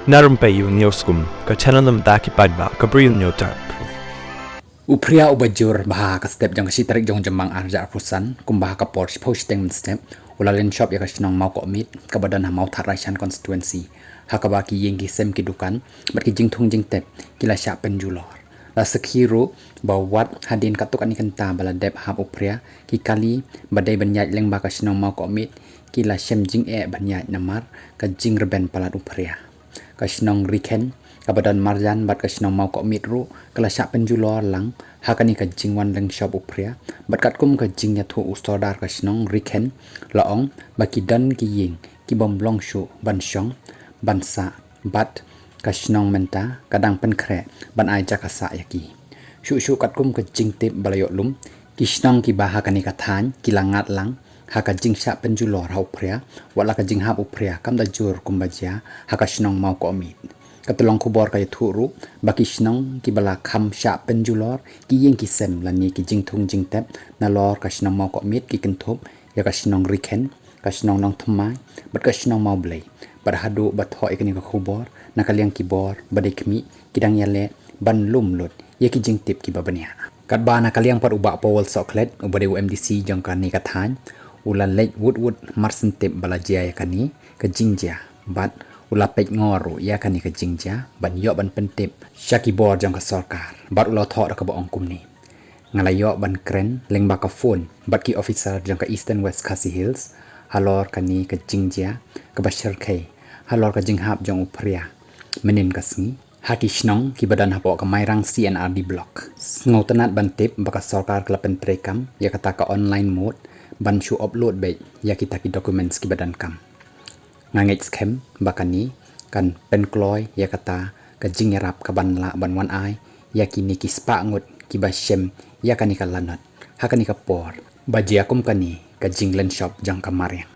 Narum payu nioskum ka chananam daki padba ka bril nyotar. Upria ubajur baha ka step jang si tarik jong jembang arja afusan kum baha ka Porsche posting step ulalin shop ya ka sinong mau ko mit ka badan ha mau tharaisan constituency ha ka ba ki yeng ki sem ki dukan mat ki jing thung jing tep kila sha pen julor la sekhiru bawat hadin katuk ani kenta bala dep ha upria ki kali badai banyat leng ba ka sinong mau ko mit kila sem jing banyat namar ka jing reben palat upria ka sinong riken kabadan marjan bat ka sinong mau ko mitru kala sya penjulor lang hakani ka jingwan leng shop upria bat kat kum ka jing ya thu ustodar ka sinong riken laong baki dan ki ying ki bomblong shu ban shong ban sa bat ka sinong menta kadang pen kre ban ai jakasa yaki shu kat kum ka jing tip balayok lum ki sinong ki baha kani ka than ki langat lang haka jing sya penjulor ha upria wala ka jing hap upria kam da jur kumbaja haka sinong mau ko mit katulong kubor kay turu baki sinong ki bala kham sha penjulor ki yeng ki sem lani ki jing thung jing tep na lor ka sinong mau ko mit ki kenthop ya ka sinong riken ka sinong nong thmai bat ka sinong mau blai bar hadu bat ho ikani ka kubor na kaliang ki bor badai kmi kidang yale ban lum lut ye ki jing tip ki babania kat ba na kaliang par uba powol soklet ubade UMDC jong kan ni ka than ulan lek wood marsen tip bala jia ya kani ka jingja bat ula pek ngoru ya kani ka jingja ban yo ban pentip syaki bor jang ka sarkar bat ula tho ka ba ongkum ni ngalayo ban kren leng ba ka phone bat ki officer jang ka Eastern West Khasi Hills halor kani ka jingja ka bashar kai halor ka jinghap jang upria menin ka sngi haki shnong ki badan hapo ka mairang CNRD block ngotanat ban tip baka sarkar klapen trekam ya kata ka online mode ban shu upload be ya kita ki documents ki badan kam ngangit scam bakani kan pen kloy ya kata ka jingerap ka ban la ban wan ai ya kini ki spa ngut ki ba shem ya kani ka lanat hakani ka por bajia kum kani ka jinglen shop jang ka mariang